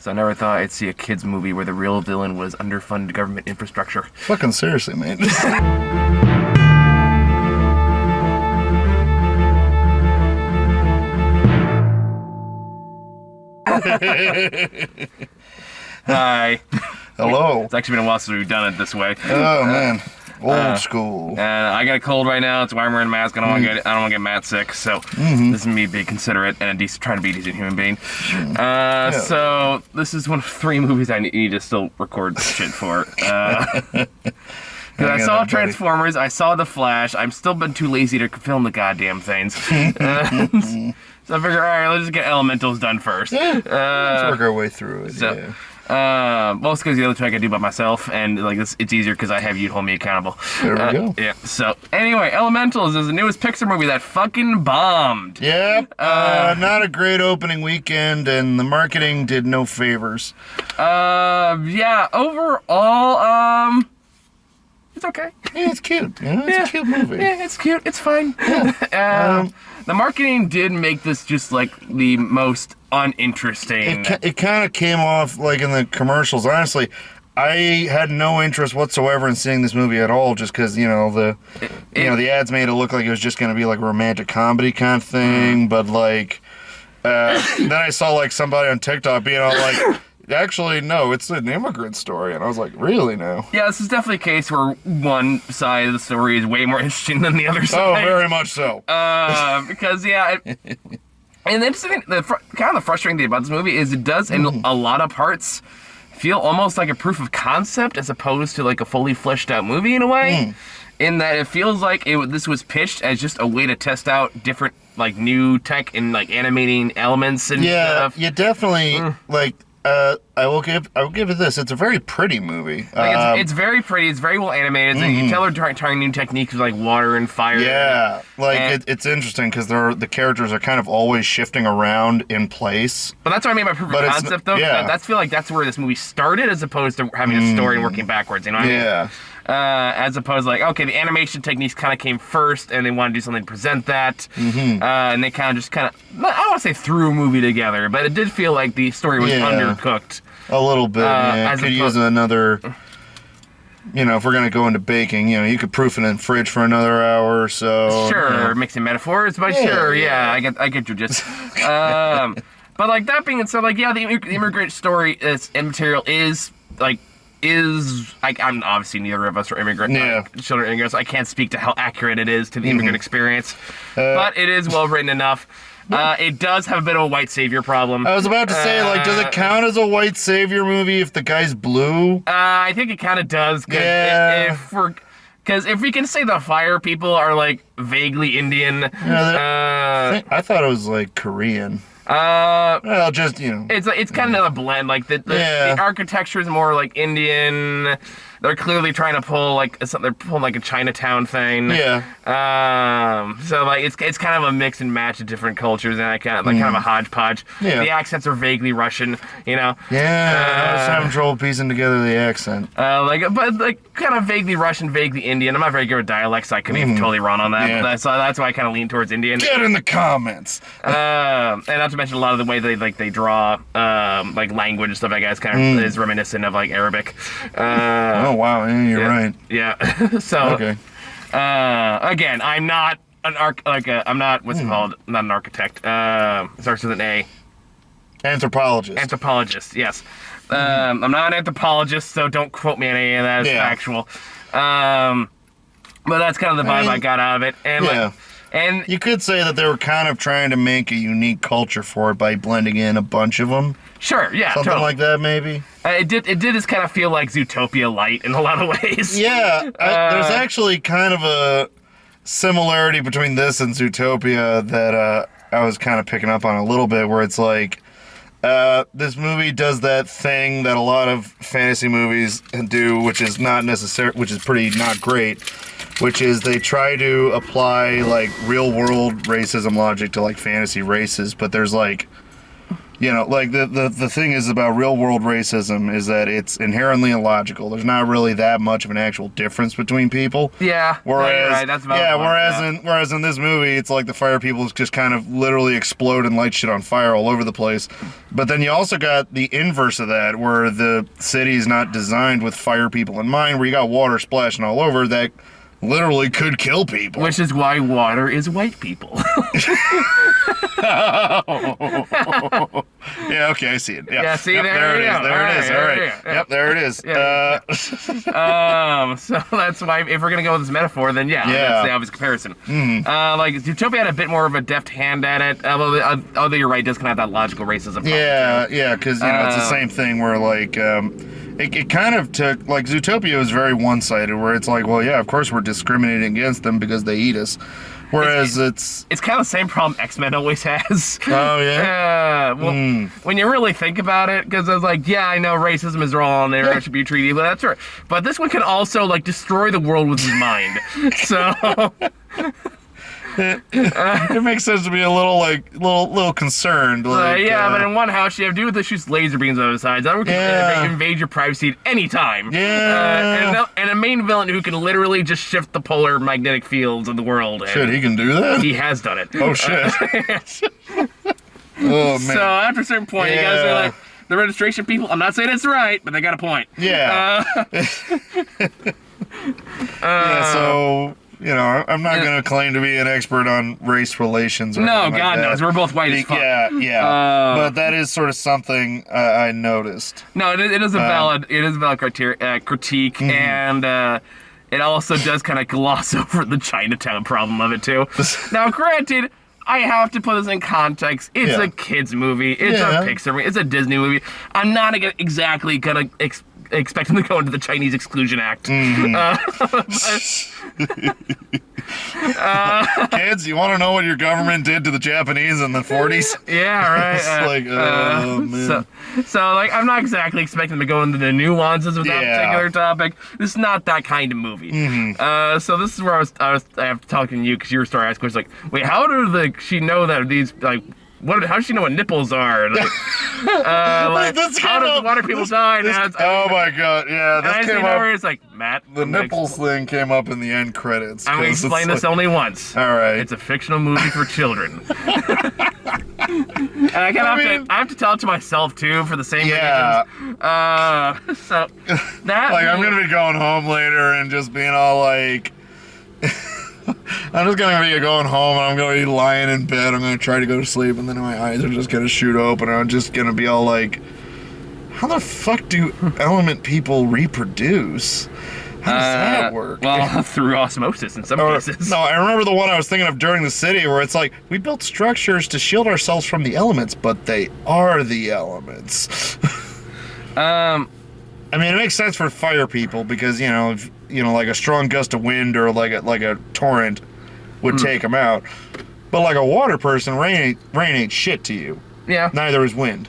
So I never thought I'd see a kids movie where the real villain was underfunded government infrastructure. Fucking seriously, man. Hi. Hello. It's actually been a while since we've done it this way. Oh, man. Old school. I got a cold right now. That's why I'm wearing a mask. I don't want to get Matt sick. So this is me being considerate and trying to be a decent human being. So this is one of 3 movies I need to still record shit for. Because I saw Transformers, I saw The Flash. I've still been too lazy to film the goddamn things. So I figure, all right, let's just get Elementals done first. Let's work our way through it. Most because the other two I can do by myself, and like it's easier because I have you to hold me accountable. There we go. Yeah. So anyway, Elementals is the newest Pixar movie that fucking bombed. Yep. Not a great opening weekend, and the marketing did no favors. Yeah. Overall, it's okay. Yeah, it's cute. It's a cute movie. Yeah, it's cute. It's fine. Yeah. The marketing did make this just like the most uninteresting. It kind of came off like in the commercials. Honestly, I had no interest whatsoever in seeing this movie at all, just because the ads made it look like it was just going to be like a romantic comedy kind of thing. But like, then I saw like somebody on TikTok being all like, actually, no, it's an immigrant story. And I was like, really now? Yeah, this is definitely a case where one side of the story is way more interesting than the other side. Oh, very much so. Because, yeah. And the interesting, kind of the frustrating thing about this movie is it does, in a lot of parts, feel almost like a proof of concept as opposed to like a fully fleshed out movie in a way. In that it feels like this was pitched as just a way to test out different like new tech and like animating elements and stuff. Yeah, definitely like. I will give it this. It's a very pretty movie. Like it's very pretty. It's very well animated. You can tell they're trying new techniques with like water and fire. Yeah, it's interesting because the characters are kind of always shifting around in place. But that's what I mean by proof of concept, though. Yeah. I feel like that's where this movie started, as opposed to having a story and working backwards. You know what I mean? Yeah. As opposed to like, okay, the animation techniques kind of came first, and they want to do something to present that, and they kind of I don't want to say threw a movie together, but it did feel like the story was undercooked. A little bit, Could use another, if we're going to go into baking, you could proof it in the fridge for another hour or so. Sure, mixing metaphors, but I get your gist. But like that being said, like, the immigrant story and material is I'm obviously neither of us are children immigrants. I can't speak to how accurate it is to the immigrant experience, but it is well written enough. It does have a bit of a white savior problem. I was about to say, does it count as a white savior movie if the guy's blue? I think it kind of does. Because if we can say the fire people are like vaguely Indian, I thought it was like Korean. Well, just it's kind of a blend. Like the architecture is more like Indian. They're clearly trying to pull they're pulling like a Chinatown thing. Yeah. So like it's kind of a mix and match of different cultures, and kind of a hodgepodge. Yeah. The accents are vaguely Russian. Yeah. I was having trouble piecing together the accent. But kind of vaguely Russian, vaguely Indian. I'm not very good with dialects, so I could be totally wrong on that. Yeah. So that's why I kind of lean towards Indian. Get in the comments. And not to mention a lot of the way they draw language and stuff. I guess kind of is reminiscent of like Arabic. Oh wow, you're right. Yeah. So okay. Again, I'm not I'm not what's it called? I'm not an architect. Starts with an A. Anthropologist. Anthropologist, yes. I'm not an anthropologist, so don't quote me on any of that as factual. But that's kind of the vibe I got out of it. And and you could say that they were kind of trying to make a unique culture for it by blending in a bunch of them. Sure, yeah, something like that, maybe. It did just kind of feel like Zootopia light in a lot of ways. Yeah, there's actually kind of a similarity between this and Zootopia that I was kind of picking up on a little bit, where it's like this movie does that thing that a lot of fantasy movies do, which is pretty not great. Which is they try to apply like real world racism logic to like fantasy races, but there's like You know, like the thing is about real world racism is that it's inherently illogical. There's not really that much of an actual difference between people. Yeah. Whereas, no, you're right. That's valid point, whereas in this movie, it's like the fire people just kind of literally explode and light shit on fire all over the place. But then you also got the inverse of that, where the city's not designed with fire people in mind, where you got water splashing all over that literally could kill people. Which is why water is white people. Yeah, okay, I see it. Yeah, see, yep, there it is. There it is. All right. Yep, there it is. So that's why, if we're gonna go with this metaphor, then that's the obvious comparison. Like Zootopia had a bit more of a deft hand at it, although you're right, it does kind of have that logical racism problem. Yeah, because it's the same thing where like it kind of took, like, Zootopia was very one-sided, where it's like, well, yeah, of course we're discriminating against them because they eat us. Whereas it's kind of the same problem X-Men always has. Oh, yeah? When you really think about it, because I was like, yeah, I know racism is wrong and everyone should be treated equally, that's right. But this one can also, like, destroy the world with his mind. So... it makes sense to be a little concerned. Like, but in one house you have to do with it, shoots laser beams on the sides. That one can invade your privacy at any time. Yeah. And a main villain who can literally just shift the polar magnetic fields of the world. Shit, he can do that? He has done it. Oh, shit. Oh, man. So after a certain point, you guys are like, the registration people, I'm not saying it's right, but they got a point. Yeah. So... You know, I'm not going to claim to be an expert on race relations. No, God knows. We're both white as fuck. Yeah. But that is sort of something I noticed. No, it is a valid critique, and it also does kind of gloss over the Chinatown problem of it too. Now, granted, I have to put this in context. It's a kids movie. It's a Pixar movie. It's a Disney movie. I'm not exactly gonna expect them to go into the Chinese Exclusion Act. Kids, you want to know what your government did to the Japanese in the 40s? Yeah, right. It's like, oh, man. So, like, I'm not exactly expecting them to go into the nuances of that particular topic. This is not that kind of movie. So this is where I was talking to you, because you were starting to ask questions like, wait, how did she know that these, like, how does she know what nipples are? Like, how does water people die? Oh my god, yeah. This came up. It's like, Matt. The nipples thing came up in the end credits. I'm going to explain this only once. All right. It's a fictional movie for children. And I have to tell it to myself, too, for the same reasons. So, that... Like, I'm going to be going home later and just being all like... I'm just gonna be going home and I'm gonna be lying in bed. I'm gonna try to go to sleep and then my eyes are just gonna shoot open and I'm just gonna be all like, how the fuck do element people reproduce? How does that work? Well, through osmosis in some cases. No, I remember the one I was thinking of during the city where it's like, we built structures to shield ourselves from the elements, but they are the elements. I mean, it makes sense for fire people because, you know, if, like a strong gust of wind or like a torrent would take them out. But like a water person, rain ain't shit to you. Yeah. Neither is wind.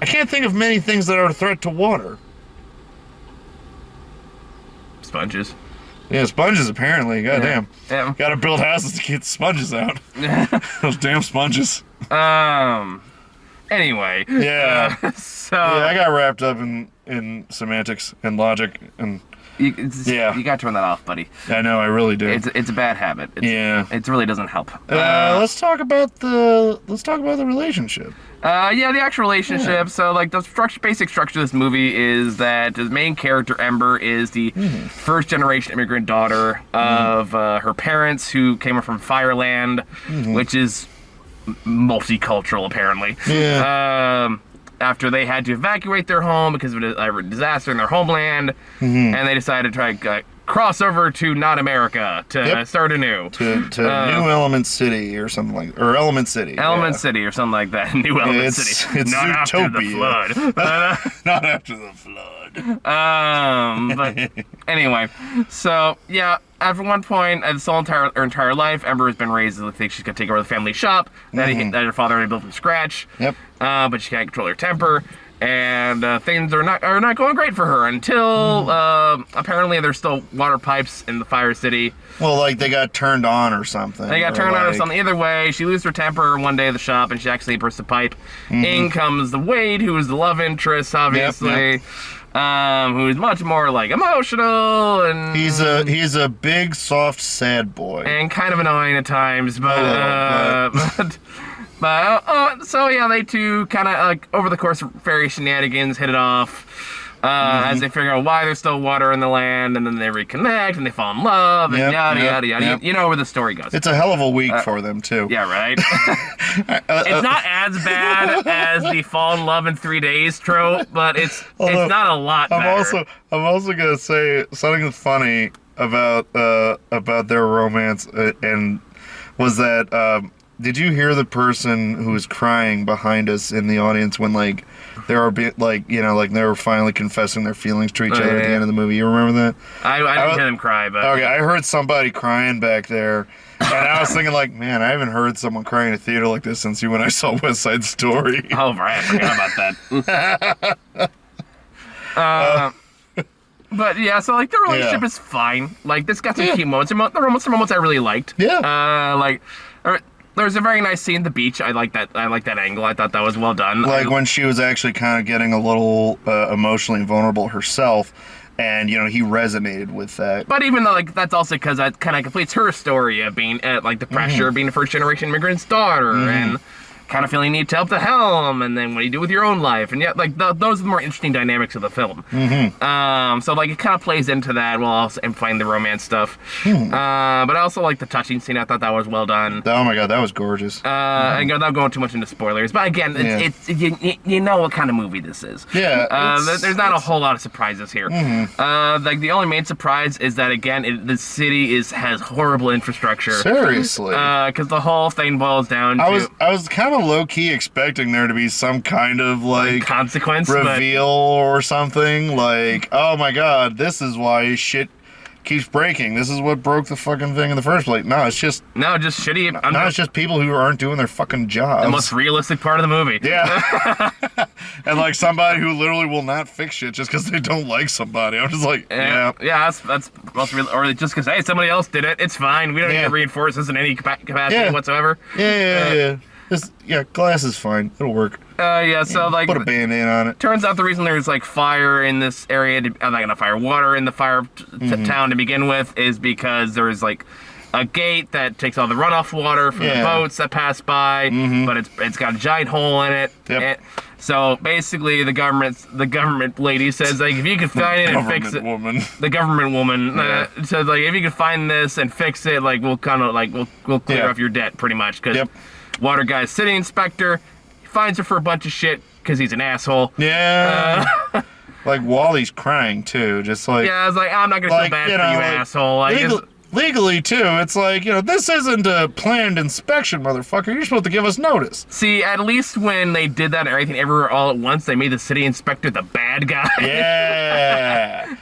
I can't think of many things that are a threat to water. Sponges. Yeah, sponges apparently. Goddamn. Yeah. Gotta build houses to get the sponges out. Those damn sponges. Anyway. Yeah. So. Yeah, I got wrapped up in semantics and logic and. You got to turn that off, buddy. I know, I really do. It's a bad habit. It really doesn't help. Let's talk about the relationship. The actual relationship. Yeah. So, like, the basic structure of this movie is that the main character, Ember, is the first-generation immigrant daughter of her parents who came from Fireland, which is multicultural, apparently. Yeah. After they had to evacuate their home because of a disaster in their homeland, and they decided to try cross over to not America to start anew. To New Element City or something like, or Element City. Element City or something like that. New Element City. It's not Zootopia. After the flood. Not after the flood. But anyway, so yeah. After one point, her entire life, Ember has been raised to think she's going to take over the family shop that her father had built from scratch. Yep. But she can't control her temper. and things are not going great for her until apparently there's still water pipes in the Fire City. Well, like they got turned on or something. They got turned on or something. Either way, she loses her temper one day at the shop, and she accidentally bursts a pipe. In comes the Wade, who is the love interest, obviously. Who's much more like emotional, and he's a big, soft, sad boy, and kind of annoying at times. So yeah, they two kind of like over the course of various shenanigans hit it off. As they figure out why there's still water in the land, and then they reconnect and they fall in love, and yada yada. You know where the story goes. It's a hell of a week for them too. Yeah, right. It's not as bad as the fall in love in 3 days trope, but it's not a lot better. I'm also gonna say something funny about their romance, and was that did you hear the person who was crying behind us in the audience when like they were they were finally confessing their feelings to each other at the end of the movie? You remember that? I didn't hear them cry, but okay, I heard somebody crying back there, and I was thinking like, man, I haven't heard someone cry in a theater like this since when I saw West Side Story. Oh, right, I forgot about that. But yeah, so like the relationship is fine. Like this got some cute moments. Some moments I really liked. Yeah. There's a very nice scene at the beach. I like that angle. I thought that was well done. Like when she was actually kind of getting a little emotionally vulnerable herself, and he resonated with that. But even though like that's also because that kind of completes her story of being like the pressure of being a first generation immigrant's daughter and kind of feeling you need to help the helm, and then what do you do with your own life, and yet like those are the more interesting dynamics of the film. So like it kind of plays into that while also amplifying the romance stuff. But I also like the touching scene. I thought that was well done. Oh my god, that was gorgeous. And without going too much into spoilers, but again, it's you know what kind of movie this is. Yeah. There's not a whole lot of surprises here. Like the only main surprise is that again the city has horrible infrastructure. Seriously. Because the whole thing boils down to I was kind of low-key expecting there to be some kind of like consequence reveal or something, like, oh my god, this is why shit keeps breaking. This is what broke the fucking thing in the first place. No, it's just shitty. It's just people who aren't doing their fucking jobs. The most realistic part of the movie. Yeah. And like somebody who literally will not fix shit just because they don't like somebody. I'm just like, yeah. That's most real, or just because hey, somebody else did it. It's fine. We don't need to reinforce this in any capacity whatsoever. Yeah. Glass is fine. It'll work. So like put a band-aid on it. Turns out the reason there's like fire in this area, water in the fire town to begin with, is because there's like a gate that takes all the runoff water from the boats that pass by, but it's got a giant hole in it. Yep. So basically, the government lady says like if you can find it and fix it, the government woman says like if you can find this and fix it, like we'll kind of like we'll clear off your debt pretty much because water guy's city inspector. Finds her for a bunch of shit because he's an asshole. Yeah. Like Wally's crying too, just like I was like, I'm not gonna feel bad for you, asshole. Like, legally too, it's like, this isn't a planned inspection, motherfucker. You're supposed to give us notice. See, at least when they did that Everything Everywhere All at Once, they made the city inspector the bad guy. Yeah.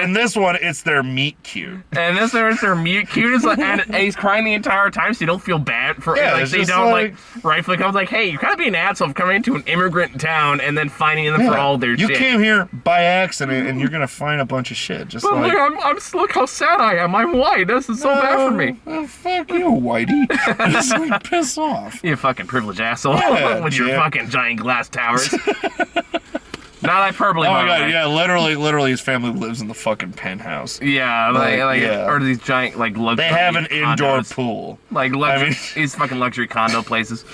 In this one, it's their meet cute. And this one, it's their meet cute. And he's crying the entire time, so you don't feel bad for it. They don't rightfully come like, hey, you're kind of being an asshole for coming into an immigrant town and then finding them for all their shit. You came here by accident, and you're gonna find a bunch of shit. Just but look how sad I am. I'm white. This is so bad for me. Fuck you, whitey. Just like piss off. You fucking privileged asshole. Yeah, with your fucking giant glass towers. Not hyperbole. Oh my god, yeah, literally his family lives in the fucking penthouse. Yeah, or these giant luxury. They have an condos. indoor pool. These fucking luxury condo places.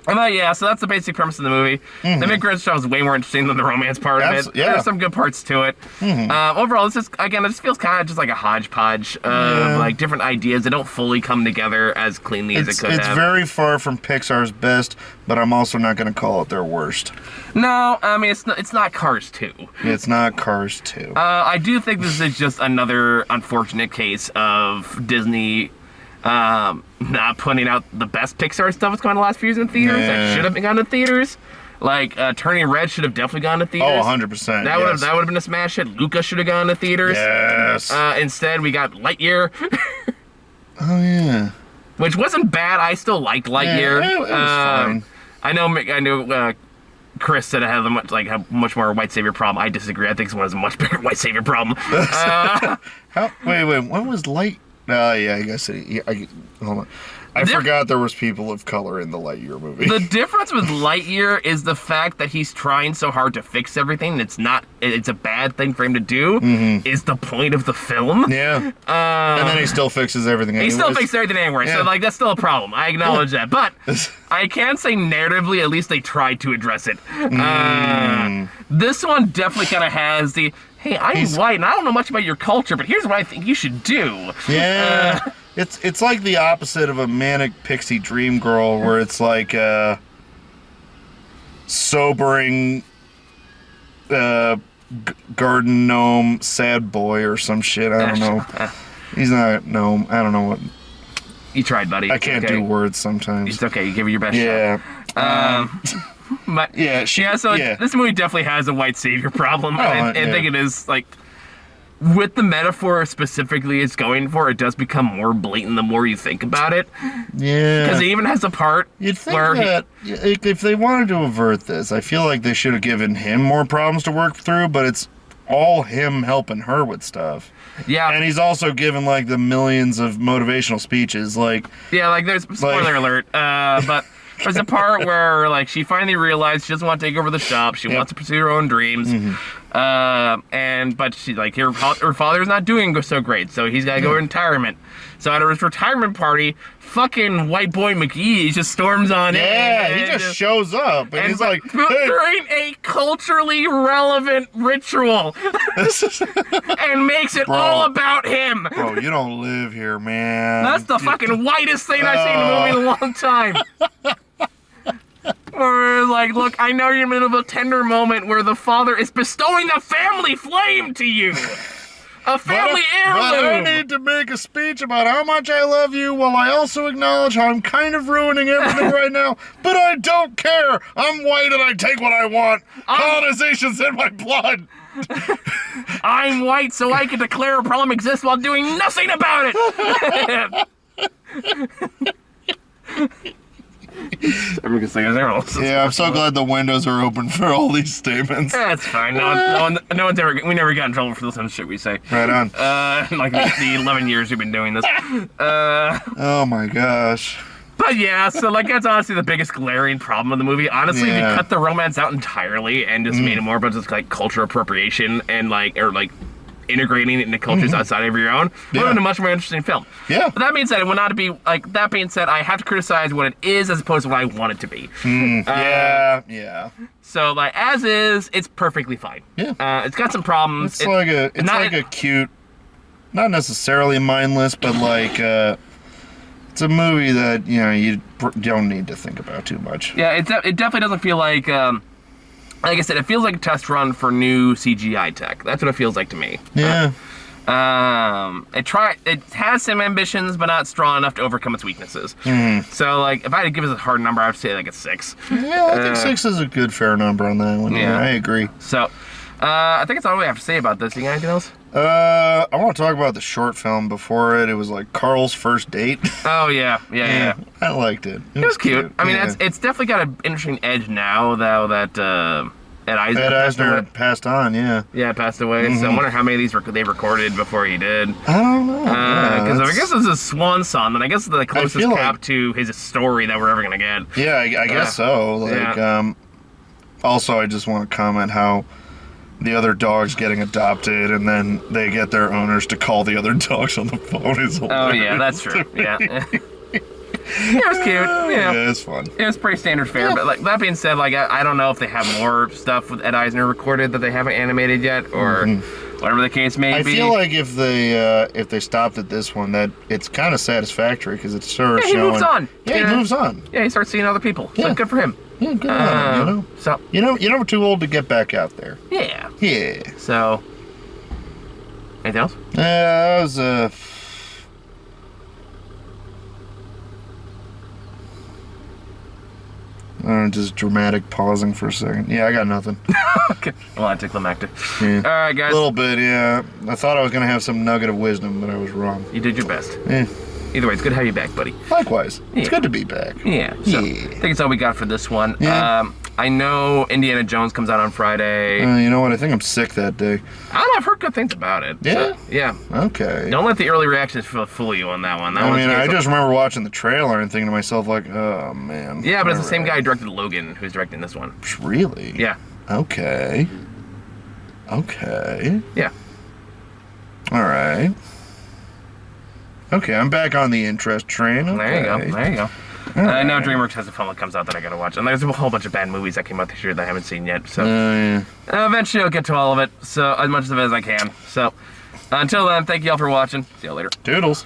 So that's the basic premise of the movie. The immigrant stuff is way more interesting than the romance part of it. There's some good parts to it. Overall, it just feels kind of just like a hodgepodge of different ideas that don't fully come together as cleanly as it could have. It's very far from Pixar's best, but I'm also not going to call it their worst. No, I mean, it's not Cars 2. It's not Cars 2. I do think this is just another unfortunate case of Disney not putting out the best Pixar stuff that's gone the last few years in theaters. That should have been gone to theaters. Like Turning Red should have definitely gone to theaters. Oh, 100%. That would have been a smash hit. Luca should have gone to theaters. Yes. Instead, we got Lightyear. Oh yeah. Which wasn't bad. I still liked Lightyear. Yeah, it was fine. I know Chris said it had a much more white savior problem. I disagree. I think this one has a much bigger white savior problem. Wait, when was Light? Yeah, I guess hold on. I forgot there was people of color in the Lightyear movie. The difference with Lightyear is the fact that he's trying so hard to fix everything. It's a bad thing for him to do. Is the point of the film. Yeah. And then he still fixes everything anyways. He still fixes everything anyway, so that's still a problem. I acknowledge that. But I can say narratively, at least they tried to address it. This one definitely kind of has the, hey, I'm white and I don't know much about your culture, but here's what I think you should do. Yeah. It's like the opposite of a manic pixie dream girl, where it's like a sobering garden gnome sad boy or some shit. I don't know. He's not a gnome. I don't know what. You tried, buddy. I can't do words sometimes. It's okay. You give it your best shot. But this movie definitely has a white savior problem. I think it is like, with the metaphor specifically it's going for, it does become more blatant the more you think about it. Yeah. Because it even has a part where if they wanted to avert this, I feel like they should have given him more problems to work through, but it's all him helping her with stuff. Yeah. And he's also given like the millions of motivational speeches. There's spoiler alert. But there's a part where like she finally realized she doesn't want to take over the shop. She wants to pursue her own dreams. But she her father's not doing so great, so he's got to go to retirement. So at his retirement party, fucking white boy McGee just storms on in. Yeah, he just shows up and he's like, hey. During a culturally relevant ritual, and makes it all about him. Bro, you don't live here, man. That's the fucking whitest thing I've seen in a movie in a long time. Or like, look, I know you're in the middle of a tender moment where the father is bestowing the family flame to you. A family heirloom. But I need to make a speech about how much I love you, while I also acknowledge how I'm kind of ruining everything right now. But I don't care. I'm white and I take what I want. Colonization's in my blood. I'm white, so I can declare a problem exists while doing nothing about it. I'm so glad the windows are open for all these statements. That's fine. We never got in trouble for this shit we say. Right on. Like the 11 years we've been doing this. Oh my gosh. But yeah, so like that's honestly the biggest glaring problem of the movie. Honestly, if you cut the romance out entirely and just made it more about just like culture appropriation and integrating it into cultures outside of your own, would have been a much more interesting film. Yeah. But that being said, it would not be like. That being said, I have to criticize what it is as opposed to what I want it to be. Yeah. So like as is, it's perfectly fine. Yeah. It's got some problems. It's like a cute, not necessarily mindless, but like it's a movie that you don't need to think about too much. Yeah. It definitely doesn't feel like. Like I said, it feels like a test run for new CGI tech. That's what it feels like to me. Yeah. It has some ambitions, but not strong enough to overcome its weaknesses. So, like, if I had to give it a hard number, I would say like a 6. Yeah, I think 6 is a good fair number on that one. Yeah, I agree. So, I think that's all we have to say about this. You got anything else? I want to talk about the short film before it. It was like Carl's First Date. Oh yeah. I liked it. It was cute. I mean, it's definitely got an interesting edge now, though, that Ed Eisner passed on. Yeah, passed away. So I wonder how many of these they recorded before he did. I don't know. Because I guess this is a swan song, and I guess it's the closest cap to his story that we're ever gonna get. Yeah, I guess so. Like, also, I just want to comment how the other dog's getting adopted, and then they get their owners to call the other dogs on the phone. Oh yeah, that's true. Yeah. It was cute. Yeah, it's fun. It was pretty standard fare. But like that being said, like I don't know if they have more stuff with Ed Eisner recorded that they haven't animated yet, or whatever the case may be. I feel like if they stopped at this one, that it's kind of satisfactory because it's sort of showing. He moves on. Yeah, he moves on. Yeah, he starts seeing other people. So good for him. Yeah, good on him. So you're never too old to get back out there. Yeah. Yeah. So anything else? That was just dramatic pausing for a second. Yeah, I got nothing. Okay. Well, anticlimactic. Yeah. All right, guys. A little bit, yeah. I thought I was going to have some nugget of wisdom, but I was wrong. You did your best. Yeah. Either way, it's good to have you back, buddy. Likewise. It's good to be back. Yeah. So, I think it's all we got for this one. Yeah. I know Indiana Jones comes out on Friday. You know what? I think I'm sick that day. I don't know. I've heard good things about it. Yeah? So, yeah. Okay. Don't let the early reactions fool you on that one. That I one's mean, I good. just remember watching the trailer and thinking to myself, like, oh, man. Yeah, but it's the same guy Alright. who directed Logan who's directing this one. Really? Yeah. Okay. Okay. Yeah. All right. Okay, I'm back on the interest train. Okay. There you go. There you go. Alright. I know DreamWorks has a film that comes out that I gotta watch, and there's a whole bunch of bad movies that came out this year that I haven't seen yet. So Yeah. eventually I'll get to all of it. So as much of it as I can. So until then, thank you all for watching. See you later. Toodles.